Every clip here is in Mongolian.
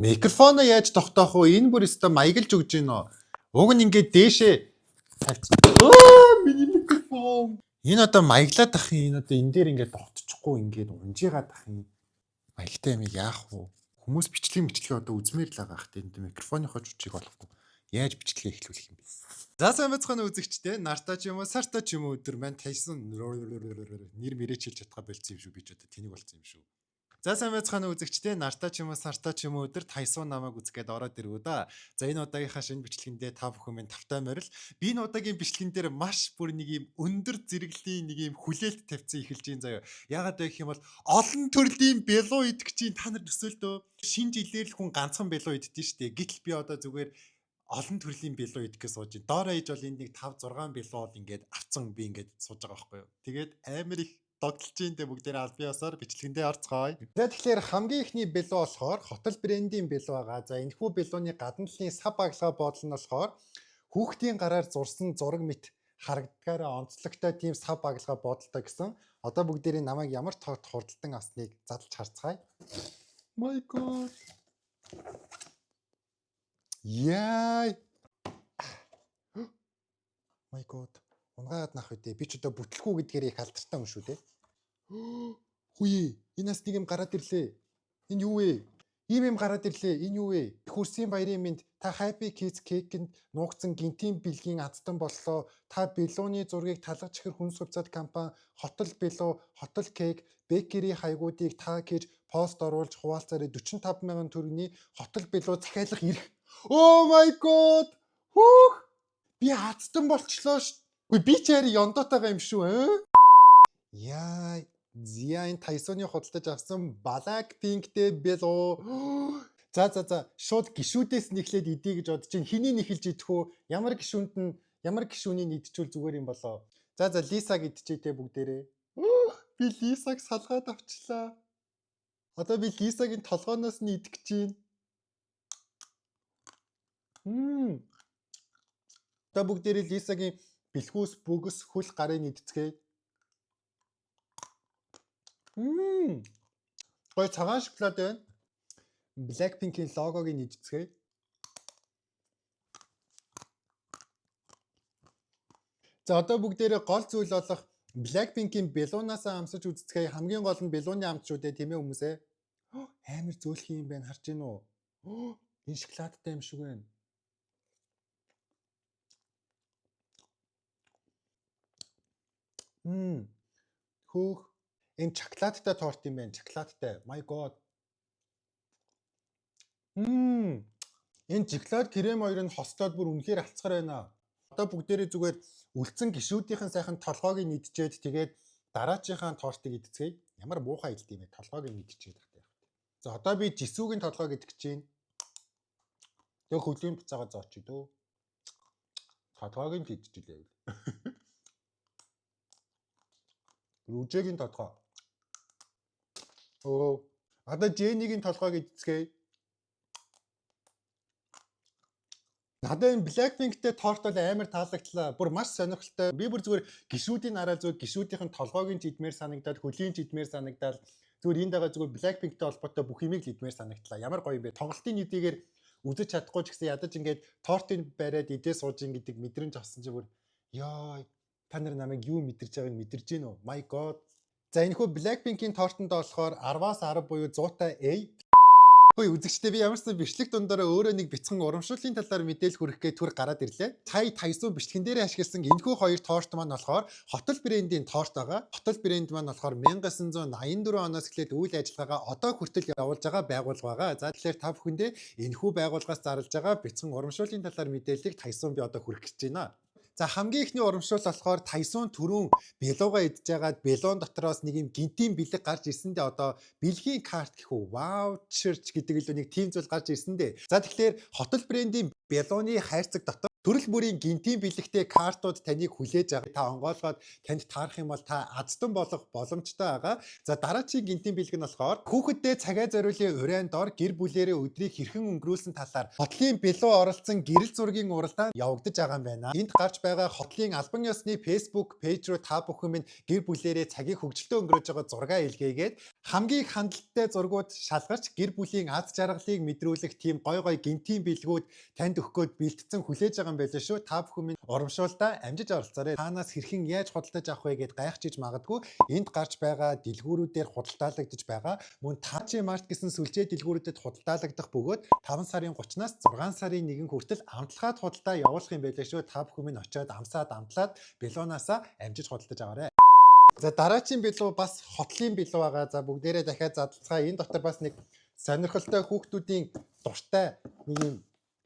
Микрофоно яаж тогтоох вэ? Энэ бүр өстө маяглж өгж гин үү? Уг нь ингээд дээшээ тавьчих. Миний микрофон. Энэ одоо маяглаад ах юм. Энэ одоо энэ дээр ингээд тогтчихгүй ингээд унжигаад ах юм. Маягтай юм яах вэ? Хүмүүс бичлэгээ одоо үзмээр л байгаа хэ. Энд микрофоныхоо чучиг болохгүй. Яаж бичлэгээ эхлүүлэх юм бэ? За сайн бацхан үзэгчтэй нартаа ч юм уу сартаа ч юм уу өдөр маань тайсан нэр мэрээчилж чадхаа болцсон юм шүү би ч одоо тэнийг болцсон юм шүү. За сайн байцгаана үзэгчтэй нартаа ч юм уу сартаа ч юм уу өдөр тайсун намайг үзгээд ороод ирвүү да. За энэ удаагийнхаа шинэ бичлэгэндээ та бүхэн минь тавтай морил. Би энэ удаагийн бичлэгэн дээр маш бүр нэг юм өндөр зэрэглэлийн нэг юм хүлээлт тавьсан эхэлж байна заяа. Ягаад вэ гэх юм бол олон төрлийн белуу идэгчийн та нар төсөөлтөө шинэ жилээр л хүн ганцхан белуу иддэж штэ. Гэтэл би одоо зүгээр олон төрлийн белуу идэхээс сууж байна. Доороо ээж бол энэ нэг 5 6 белуу бол ингээд авцсан би ингээд сууж байгаа байхгүй юу. Тэгээд амар их догтлж дээ бүгдээр аль биесаар бичлэгэндээ орцгоё. За тэгэхээр хамгийн ихний белуу болохоор хотол брендийн белуу байгаа. За энэхүү белууны гадна талын сав баглага бодол нь болохоор хүүхдийн гараар зурсан зураг мэт харагдгаараа онцлогтой тийм сав баглага бодолтой гэсэн. Одоо бүгдээрээ намайг ямар тоот хурдтан авсныг задлж харцгаая. My god. Яй. My god. Унгаад нах үдээ. Би ч одоо бүтлэхүү гэдгээр их алдартай юм шүү дээ. Хүй, энэ нас нэг юм гараад ирлээ. Энэ юу вэ? Ийм юм гараад ирлээ. Энэ юу вэ? Хүрсийн баярын минь та Happy Kids Cake-нд нуугдсан гинтийн бэлгийн азтан боллоо. Та белууны зургийг талгаж чихэр хүн сувцад компани хотол белуу, хотол кейк, бекери хайгуудыг таг хийж пост оруулж хуваалцаарай 45,000 төгрөгийн хотол белуу захиалах эрх. Oh my god. Хүүх. Би азтан болчлоо ш. Үгүй би ч яри ёндотойгоо юм шүү. Яа, зяа энэ тайсоны худалдаж авсан Blackpink-тэй белуу. За шууд гişүүдээс нэхлээд идэ гэж бодож чинь хэний нэхэлж идэх үү? Ямар гişүүнийг идчихвэл зүгээр юм болоо. За Лисаг идчихээ бүгдээрээ. Би Лисаг салгаад авчлаа. Одоо би Лисагийн толгооноос нь идэх гэж байна. Одоо бүгдээрээ Лисагийн бэлхүүс бүгс хөл гарыг идцгээе. Гой цагаан шоколад байна. Blackpink-ийн логог нь идцгээе. За одоо бүгдээрээ гол зүйл болох Blackpink-ийн белуунаас амсаж үзцгээе. Хамгийн гол нь белууны амт шүү дээ, тийм ээ хүмүүсээ. Амар зөөлх юм байна, харж гин үү? Энэ шоколадтай юм шиг байна. Хөөх. Энэ шоколадтай торт юм байна, шоколадтай. My god. Энэ шоколад крем хоёр нь хостоод бүр үнэхээр алцгар байна. Одоо бүгдээрээ зүгээр үлдсэн гişүүдийнхэн сайхан толгойг нь идчихэд тэгээд дараачийнхаа тортыг идцгээе. Ямар муухай илт юм бэ? Толгойг нь идчихэд тахтай. За одоо би жисүүгийн толгойг идэх гэж байна. Тэгээ хөлийн буцаага зооч идөө. Толгойг нь идчихлээ. Рүжэгийн толгой. Одоо Жэнигийн толгойг идцгээе. Надад энэ Blackpink-тэй торт бол амар таалагдлаа. Бүр маш сонирхолтой. Би бүр зүгээр гişүүдийн араа зүгээр гişүүдийнхэн толгойг нь идмээр санагдаад, хөлийн идмээр санагдаад зүгээр энд байгаа зүгээр Blackpink-тэй холбоотой бүх юмыг л идмээр санагдлаа. Ямар гоё юм бэ? Тоглолтын нэдийгээр үзэж чадахгүй ч гэсэн ядаж ингээд тортыг бариад идээ сууж ин гэдэг мэдрэмж авсан чинь бүр ёо та нар намайг юу мэдэрч байгааг мэдэрж гин үү? My god. За энэ хөө Blackpink-ийн тортонд болохоор 10-аас 10 буюу 100-тай A. Хөөе үзэгчдээ би ямарсан бичлэг дундаараа өөрөө нэг бяцхан урамшууллын талаар мэдээлэл хүргэх түр гараад ирлээ. Тайсун бичлэгэн дээр ашигласан энэхүү хоёр торт маань болохоор хотол брендийн торт байгаа. Хотол брэнд маань болохоор 1984 оноос эхлээд үйл ажиллагаагаа одоо хүртэл явуулж байгаа байгууллага байгаа. За тэгэхээр та бүхэндээ энэхүү байгууллагаас зарлж байгаа бяцхан урамшууллын талаар мэдээллийг Тайсун би одоо хүргэх гэж байна. За хамгийн ихний урамшуул болохоор Тайсун түрүүн белуугаа идж байгаад белуун дотроос нэг юм гинтийн бэлэг гарч ирсэндээ одоо бэлгийн карт гэх үү ваучерч гэдэг л нэг тийм зүйл гарч ирсэндээ. За тэгэхээр хотол брендийн белууны хайрцаг дотор Төрөл бүрийн гинтийн бэлэгтэй картууд таныг хүлээж авах. Та онгоолгоод танд таарах юм бол та аздан болох боломжтой байгаа. За дараагийн гинтийн бэлэг нь болохоор хүүхэдтэй цагаа зориулын урайн дор гэр бүлэрээ өдрийг хэрхэн өнгөрүүлсэн талаар хотлын бэлүү оролцсон гэрэл зургийн уралдаан явагдаж байгаа юм байна. Энд гарч байгаа хотлын албан ёсны Facebook пэйж руу та бүхэн минь гэр бүлэрээ цагийг хөгжилтэй өнгөрөөж байгаа зураг илгээгээд хамгийн их хандлттай зургууд шалгарч гэр бүлийн аз жаргалыг мэдрүүлэх тийм гой гой гинтийн бэлгүүд танд өгөхөд бэлтгэсэн хүлээж байгаа юм байлаа шүү. Та бүхэн минь урамшуулдаа амжиж оролцоорой. Танаас хэрхэн яаж худалдаж авах вэ гэд гайхчиж магадгүй. Энд гарч байгаа дэлгүүрүүдээр худалдаалагдаж байгаа. Мөн Tachi Mart гэсэн сүлжээ дэлгүүрүүдэд худалдаалагдах бөгөөд 5 сарын 30-наас 6 сарын 1 хүртэл амтлагаад худалдаа явуулах юм байлаа шүү. Та бүхэн минь очиод амтлаад бэлуунаасаа амжиж худалдаж аваарай. За дараагийн бэлүү бас хотлын бэлүү байгаа. За бүгдээрээ дахиад задлацгаая. Энэ дотор бас нэг сонирхолтой хүүхдүүдийн дуртай нэг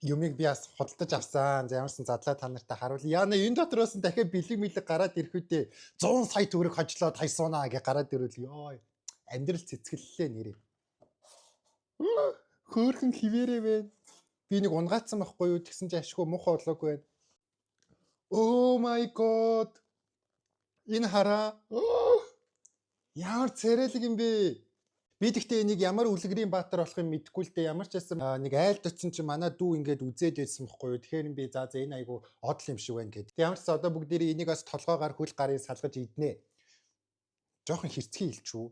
юмыг би бас худалдаж авсан. За ямарсан задлаа та нартай харуулъя. Яна энэ дотроос нь дахиад бэлэг гараад ирэх үедээ 100 сая төгрөг хожлоод хайсуунаа гэж гараад ирвэл ёо амьдрал цэцгэллээ нэрээ. Хөөхөн хിവэрээ вэ. Би нэг унгаацсан байхгүй юу? Тэгсэн чи ашгүй муухай болоогүй байна. Oh my god. Энэ хараа. Ямар царайлаг юм бэ? Би тэгтээ энийг ямар үлгэрийн баатар болох юм мэдэхгүй л дээ. Ямар ч байсан нэг айлд очсон чи манай дүү ингээд үзээд байсан байхгүй юу? Тэгэхээр би за энэ айгу одл юм шиг байна гэдэг. Ямар ч одоо бүгдээрээ энийг бас толгоогоор хөл гарын салгаж иднэ. Жохон хэрцгий илчүү.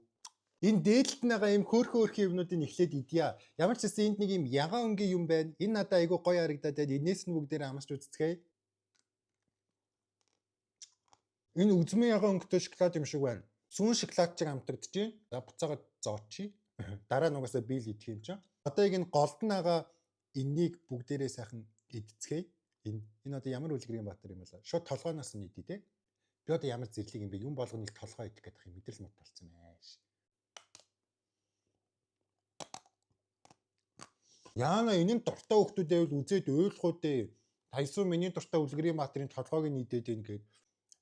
Энэ дээдлэлт нэга юм хөөрхөн юмнуудыг эхлээд идья. Ямар ч байсан энд нэг юм ягаан өнгийн юм байна. Энэ надад айгу гоё харагдаад байна. Энээс нь бүгдээрээ амарч үзцгээе. Энэ үзмэн ягаан өнгөтэй шоколад юм шиг байна. Сүүн шоколад чиг амтагдаж байна. За буцаагаад зоочи. Дараа нугасаа бийл идэх юм чинь. Одоо яг энэ голд наага энэнийг бүгдээрээ сайхан идцгээе. Энэ одоо ямар үлгэрийн баатар юм бэ? Шууд толгойноос нь идэ тэ. Би одоо ямар зэрлэг юм бэ? Юм болгоныг толгой идэх гэдэг юм мэдрэл мод болсон байш. Яана энэ нь дуртай хүмүүстэй бол үзээд ойлгох үү дээ. Тайсуу миний дуртай үлгэрийн баатарын толгойг нь идээд ийн гээд.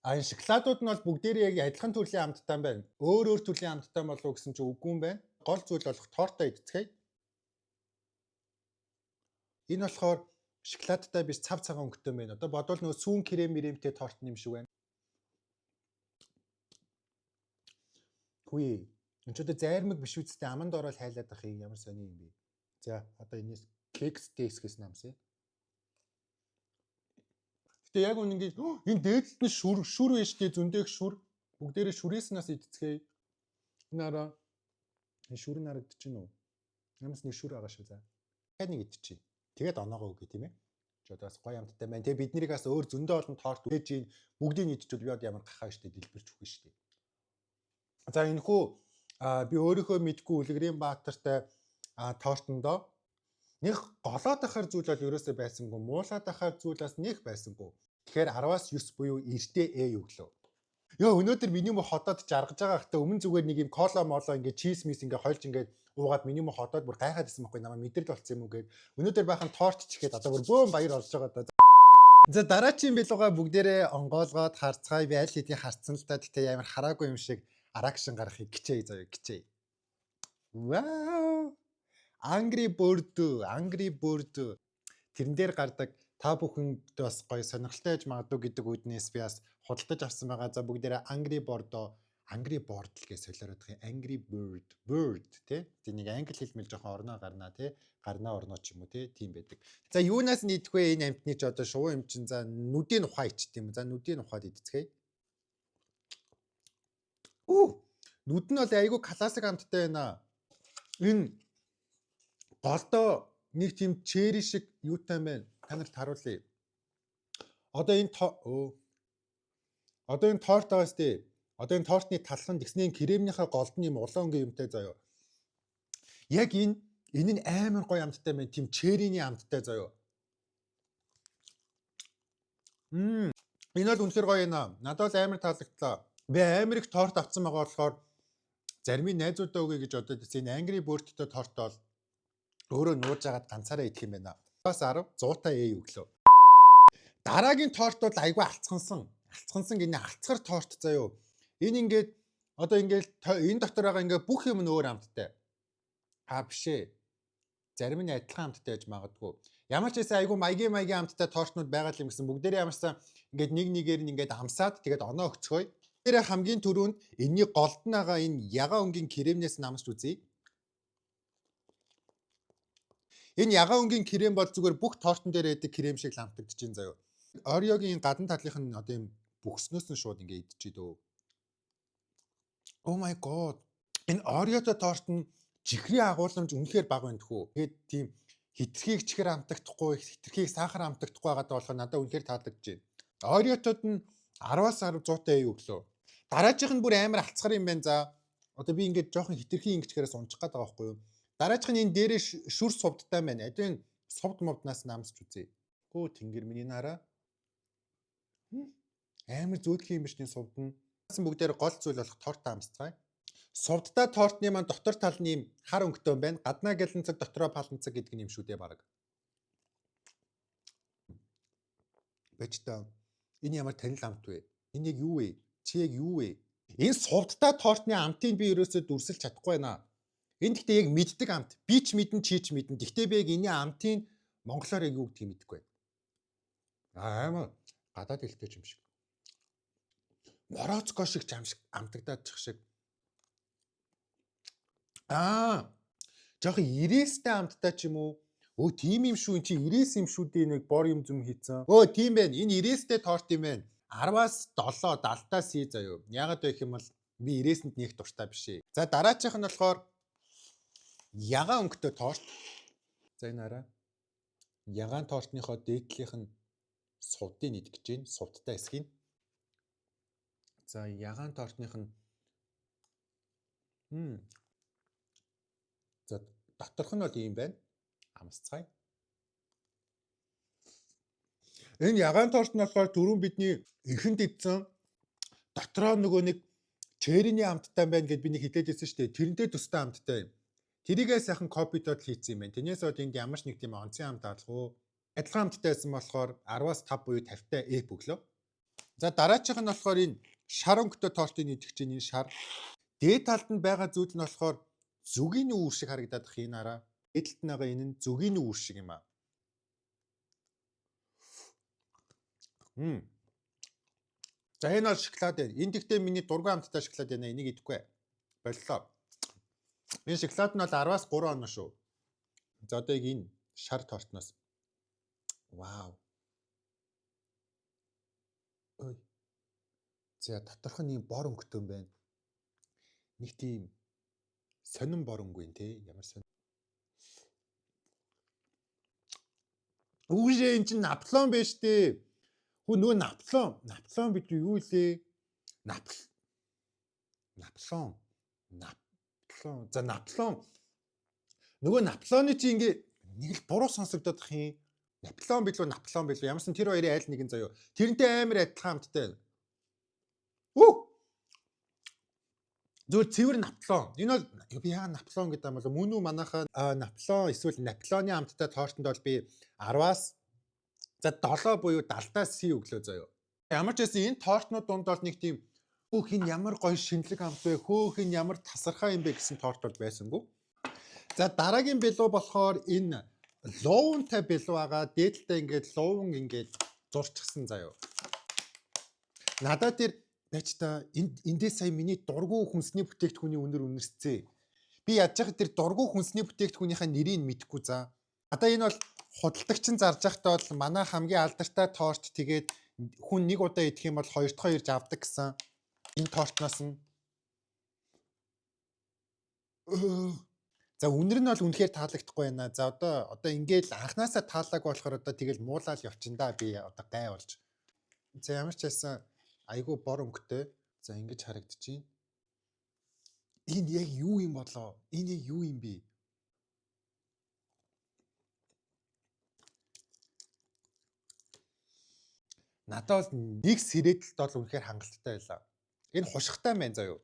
Энэ шоколадууд нь бол бүгдээрээ яг адилхан төрлийн амттай байна. Өөр төрлийн амттай болов уу гэсэн чи үгүй юм байна. Гол зүйл болох тортой идцгээе. Энэ болохоор шоколадтай биш цав цагаан өнгөтэй байна. Одоо бодвол нөө сүүн крем-мремтэй торт юм шиг байна. Хүй. Энэ ч одоо зайрмаг биш үсттэй аманд ороод хайлаад ах юм ямар сони юм бэ. За одоо энэс кекс дэсгэс намсаа. Гэтэ яг үнэнгээ энэ дээдлэлт нь шүр биш дээ зөндөөх шүр. Бүгдээрээ шүрээснээс идцгээе. Нара энэ шүр нарагдаж гинөө. Ямас нэг шүр байгаа шүү за. Дахиад нэг идчихье. Тэгээд оноогоо үгүй тийм ээ. Ч одоо бас гоё амттай байна. Тэгээ бид нарыг бас өөр зөндөө олон торт өгөөж ийн бүгдийг идчихвэл би одоо ямар гахаа штэ дэлбэрч өгнө штэ. За энэ хүү би өөрийнхөө мэдгүй үлгэрийн баатартай тортондоо нэг голоод ахаар зүйл бол ерөөсөө байсангүй, муулаад ахаар зүйл бас нэг байсангүй. Тэгэхээр 10-аас 9 буюу эртээ өглөө. Йоо өнөөдөр миний мө ходоод жаргаж байгаа хта өмнө зүгээр нэг юм кола молоо ингээд чиз мис ингээд хойлж ингээд уугаад миний мө ходоод бүр гайхаад исэн байхгүй намайг мэдрэл болсон юм уу гээд өнөөдөр байхын торт чихээд одоо бүр бөөм баяр олж байгаа да. За дараагийн бэлугаа бүгдээрээ онгоолгоод харцгаая би аль хэдийн харцсан л да. Гэтэ ямар хараагүй юм шиг аракшн гарахыг хичээе заяа хичээе. Вау! Angry Bird. Тэрэн дээр гардаг та бүхэнд бас гоё сонирхолтой байж магадгүй гэдэг үднээс би бас худалдаж авсан байгаа. За бүгдээрээ Angry Bird л гэж солиороод байгаа. Angry Bird тий. Тэ нэг англи хэлмэл жоохон орноо гарнаа тий. Гарнаа орноо ч юм уу тий. Тийм байдаг. За юунаас нь идэх вэ энэ амтны ч одоо шувуу юм чин за нүдийн ухаа ичт юм. За нүдийн ухаад идцгээе. Нүд нь бол айгүй классик амттай байна. Энэ голдоо нэг тийм чери шиг юутай байна. Та нарт харуулъя. Одоо энэ торт байгаа сте. Одоо энэ тортны талхан тэгснээ кремнийхээ голд нь юм улаан өнгийн юмтай заяо. Яг энэ нь амар гоё амттай байна. Тийм чериний амттай заяо. Энэ бол үнэхээр гоё юм. Надад бол амар таалагдлаа. Би амар их торт авсан байгаа болохоор зарим найзуудаа өгье гэж бодоод энэ Angry Bird-тэй торт бол өөрөө нууж агаад ганцаараа идэх юм байна. Бас 10 100 өглөө. Дараагийн торт бол айгүй алцгансан гинэ алцгар торт заяо. Энэ ингээд одоо ингээд энэ дотор байгаа ингээд бүх юм нь өөр амттай. Биш ээ. зарим нь адилхан амттай байж магадгүй. Ямар ч байсан айгүй маягийн амттай тортнууд байгаа юм гэсэн бүгдээрээ ямарсан ингээд нэг нэгээр нь ингээд амсаад тэгээд оноо өгцгөөе. Тэр хамгийн түрүүнд энэний голд нь байгаа энэ ягаан өнгийн кремнээс намсч үзье. Энэ ягаан өнгийн крем бол зүгээр бүх тортон дээр байдаг крем шиг ламтагдаж байна заяа. Ореогийн гадна талынх нь одоо юм бүхснөөс нь шууд ингээд идчихээ дөө. Oh my god. Энэ Ореотой торт нь чихрийн агуулмж үнэхээр бага байна тхүү. Тэгээд тийм хитрхийг чихэр амтагдахгүй, хитрхийг сахар амтагдахгүй байгаад болохоор надад үнэхээр таалагдж байна. Ореотод нь 10-аас 10 100-тай өглөө. Дараагийнх нь бүр амар алцгар юм байна за. Одоо би ингээд жоохон хитрхийн ингэчгээрээс унчих гээд байгаа байхгүй юу? Дараагийнх нь энэ дээрээ шүр сувдтай байна. Адин сувд мовднаас намсч үзье. Гөө тэнгэр миний нараа. Амар зөөдлийн юм биш тийм сувд нь. Бүгдээр гол зүйл болох торт амсцгаая. Сувдтай тортны маань дотор тал нь юм хар өнгөтэй юм байна. Гаднаа гэлэнцэг дотроо паланцэг гэдэг нь юм шүү дээ баг. Бачта энэ ямар танил амт вэ? Энэ яг юу вэ? Чи яг юу вэ? Энэ сувдтай тортны амтыг би ерөөсөө дүрсэлж чадахгүй байна. Энэ гэхдээ яг мэддэг амт. Би ч мэдэн чи ч мэдэн. Гэхдээ би яг энэ амтыг монголоор яг юу гэдгийг мэдэхгүй байна. Амар гадаад хэлтэй юм шиг. Мороцко шиг амтагдаад чих шиг. Жохон ирээстэй амттай ч юм уу? Өө тийм юм шүү, эн чи ирээс юм шүү дээ нэг бор юм зүм хийцэн. Өө тийм байна. Энэ ирээстэй торт юм байна. 10-аас 7 70-аас хий заяа. Яагаад вэ гэх юм бол би ирээсэнд нэг дуртай биш ээ. За дараачих нь болохоор ягаан өнгөтэй торт. За энэ араа. Ягаан тортныхоо дээдлийнх нь сувдыг идэж гин, сувдтай эсхийг. За ягаан тортных нь за доторх нь бол ийм байна. Амсцгаая. Энэ ягаан торт нь болохоор дөрөв бидний эхэнд идсэн дотроо нөгөө нэг черриний амттай байна гэд би нэг хэлээд байсан шүү дээ. Тэрнтэй төстэй амттай. Тэрийгээ сайхан копидод хийцэн юм байна. Тэрнээс бол энд ямар ч нэг тийм онцгой амт алгуу. Адилхан амттай байсан болохоор 10-аас 5 буюу 50-тай эп өглөө. За дараачих нь болохоор энэ шар өнгөтэй тортыг идэх чинь энэ шар. Дээд талд нь байгаа зүйл нь болохоор зүгийн үүр шиг харагдаад их энэ араа. Дээдлэлт нь байгаа энэ нь зүгийн үүр шиг юм аа. За энэ бол шоколад байна. Энд гэхдээ миний дургуй амттай шоколад байна. Энийг идэхгүй. Боллоо. Энэ шоколад нь бол 10-аас 3 оноо шүү. За одоо яг энэ шар тортноос. Вау. Ой. За доторх нь юм бор өнгөтэй юм байна. Нэг тийм сонин бор өнгө юм те. Ямар сонин. Үүшээ эн чинь наплон байж тээ. Хөө нөгөө наплон бид юу илээ? Наплон. За наплон. Нөгөө наплоны чи ингээ нэг л буруу сонсогдоод их юм. Наплон билүү? Ямарсан тэр хоёрын айл нэгэн заяо. Тэрнтэй амар адилхан амттай. Зүгээр цэвэр наплон. Энэ бол би яагаад наплон гэдэг юм бол мөн үү манайхаа наплон эсвэл наплоны амттай тортонд бол би 10-аас за 7 буюу 70-аас C өглөө заяо. Ямар ч байсан энэ тортнууд дунд бол нэг тийм хөөх энэ ямар гоё шинэлэг амт вэ? Хөөх энэ ямар тасархай юм бэ гэсэн торт бол байсангүй. За дараагийн бэлүү болохоор энэ луунтай бэлүү байгаа. Дээдлээ ингээд луун ингээд зурчихсан заяо. Надад тэр байж та эндээ сая миний дургу хүнсний бүтээгдэхүүний үнэр үнэрсцээ. Би яаж яхад тэр дургу хүнсний бүтээгдэхүүнийхээ нэрийг мэдэхгүй за. Одоо энэ бол худалдагчин зарж байхдаа бол манай хамгийн алдартай торт тэгээд хүн нэг удаа идэх юм бол хоёр дахь ирж авдаг гэсэн энэ тортноос нь. За үнэр нь бол үнэхээр таалагдахгүй байна. За одоо ингээд анханасаа таалаагүй болохоор одоо тэгэл муулаад явчин да би одоо гай болж. За ямар ч байсан айгу бор өнгөтэй. За ингэж харагдчихээн. Энэ яг юу юм болоо? Энэ юу юм бэ? Надад нэг сэрэдэлт бол үнэхээр хангалттай байлаа. Энэ хушигтай байна заа юу.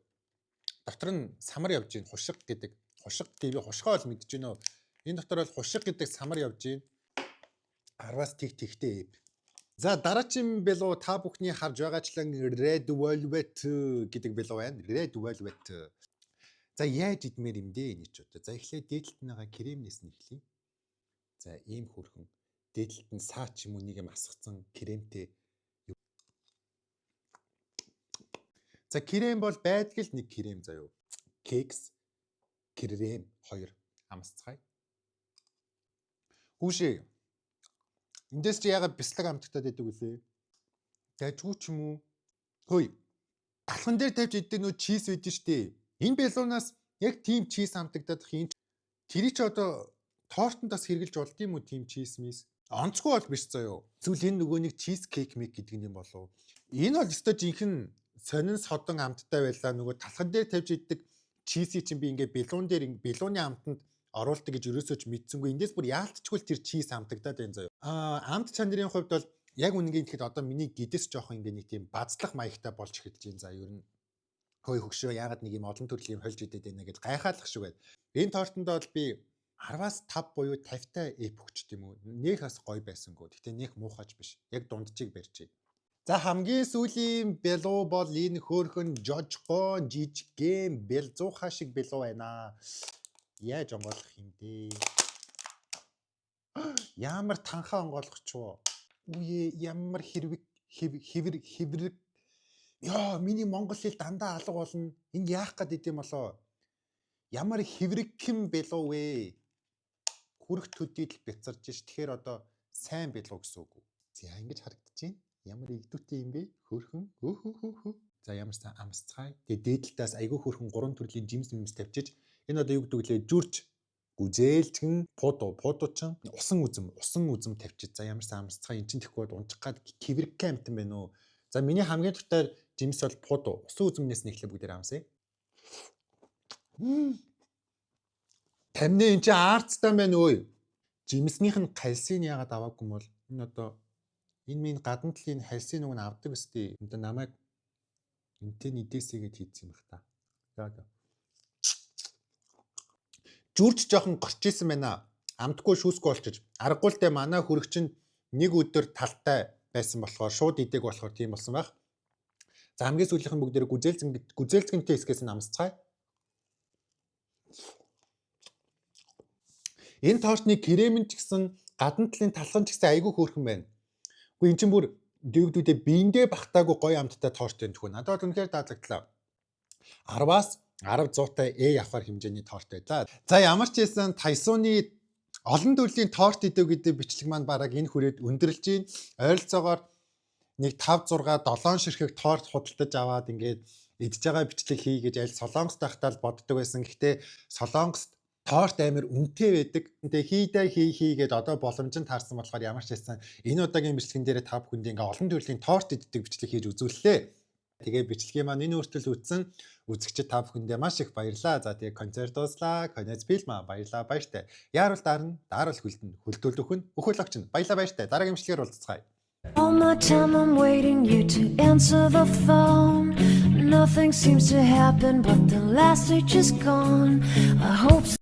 Дотор нь самар явж гин хушиг гэдэг. Хушиг гэвэл хушгаа бол мэдэж гинөө. Энэ дотор бол хушиг гэдэг самар явж гин. 10-аас тэгтэй эв. За дараагийн бэлүү та бүхний харж байгаачлан Red Velvet гэдэг бэлүү байна. Red Velvet. За яаж идмээр юм дээ энэ ч удаа. За эхлээд дээдлэлт нэгээ кремнээс нь эхлэе. За ийм хөрхөн дээдлэлт нь саа ч юм уу нэг юм асгацсан кремтэй. За крем бол байдаг л нэг крем заяо. Кекс, крем 2 амсцгаая. Хүүшээ. Эндээс чи ягаад бяцлаг амтагтаад байдаг үлээ? Дажгүй ч юм уу? Хөөе. Алхан дээр тавьж идэх нөө чиз байдэн штэ. Энэ бэлуунаас яг тийм чиз амтагдаад хин. Тэр чи одоо тортондоос хэрглэж болд юм уу тийм чиз мис? Онцгүй бол биш заяо. Эсвэл энэ нөгөө нэг чиз кейк мек гэдэг юм болов. Энэ бол өстой жинхэнэ сонин содон амттай байлаа. Нөгөө талхан дээр тавьж идэх чизийг чинь би ингээ бэлуун дээр бэлууны амтанд оруулдаг гэж ерөөсөө ч мэдсэнгүй. Эндээс бүр яалтчгүй тэр чиз амтагдаад байна заяо. Амт чанарын хувьд бол яг үнэнгийн тэгэхэд одоо миний гидэс жоох ингээ нэг тийм базлах маягтай болж эхэлж байна. За ер нь хөөе хөгшөө ягаад нэг юм олон төрлийн хольж идээд байна гэж гайхаалах шиг байна. Энэ тортонд бол би 10-аас 5 буюу 50-та эп өгчт юм уу. Нэг бас гоё байсангүй. Гэтэ нэг муухаж биш. Яг дунджийг барьчих. За хамгийн сүүлийн бэлуу бол энэ хөөрхөн жожгон жижигхэн бэлзууха шиг бэлуу байна. Яаж онгойлох юм бэ? Ямар танхаа онгойлох ч вэ? Үе ямар хэврэг. Яа, миний монгол хэл дандаа алга болно. Энд яах гээд идэм болоо? Ямар хэврэгхэн бэлуу вэ? Хүрх төдийл бяцарж ш. Тэгэхээр одоо сайн бэлуу гэсэн үг. За ингэж харагдаж байна. Ямар игдүүтэй юм бэ? Хөөрхөн. За ямар сайн амсцгаая. Тэгээ дээдлтээс айгүй хөөрхөн 3 төрлийн жимс тавьчих. Энэ одоо юу гэдэг вэ? Жүрч, гүзээлчгэн, пуудуучин, усан үзэм тавьчих. За ямар сайн амсцгаая. Эн чинь тэгэхгүй унчих гад кивэрхэ амтан байна уу? За миний хамгийн дуртай жимс бол пуудуу. Усан үзэмнээс нэхлээ бүгдээр амсъя. Тамны эн чинь арцтай байна өө. Жимснийх нь кальцин яагаад аваагүй юм бол энэ одоо энэ минь гадна талын хальсын нүг нь авдаг өстэй. Одоо намайг энтэй нэдээсэй гэж хийсэн юм бах та. За. Жүрч жоохон горч исэн байна. Амтгүй шүүсгүй болчих. Аргагүй л дээ манай хөрөгчин нэг өдөр талтай байсан болохоор шууд идэг болохоор тийм болсон байх. За хамгийн сүүлийнх нь бүгдээр гүзээлцгэнтэй хэсгээс нь амсцгаая. Энэ тортны крем ч гэсэн гадна талын талхан ч гэсэн айгүй хөөрхөн байна. Үгүй эн чинь бүр дэгдүүдээ биендээ багтаагүй гоё амттай торт байна тхүү. Надад бол үнэхээр даалгдлаа. 10-аас 10 100-тай авахар хэмжээний торт байлаа. За ямар ч байсан Тайсууны олон төрлийн торт идэв гэдэг бичлэг маань бараг энэ хүрээд өндөрлж гин. Ойролцоогоор нэг 5 6 7 ширхэг торт худалдаж аваад ингээд идж байгаа бичлэг хий гэж аль Солонгост тахтаа л боддог байсан. Гэхдээ Солонгост торт амир үнэтэй байдаг. Тэгээ хийгээд одоо боломжинд таарсан болохоор ямар ч байсан энэ удаагийн бичлэгэн дээр та бүхэнд ингээ олон төрлийн торт иддэг бичлэг хийж үзүүллээ. Тэгээ бичлэгийн маань энэ хүртэл үтсэн үзэгчид та бүхэндээ маш их баярлалаа. За тэгээ концерт дууслаа. Конец фильма баярлалаа баяртай. Яарал даарал хүлдэн хөлтөөлд өхөн өхөл огч нь баярлалаа баяртай. Дараагийн бичлэгээр уулзцгаая. All my time I'm waiting you to answer the phone. Nothing seems to happen but the last stage is gone. I hope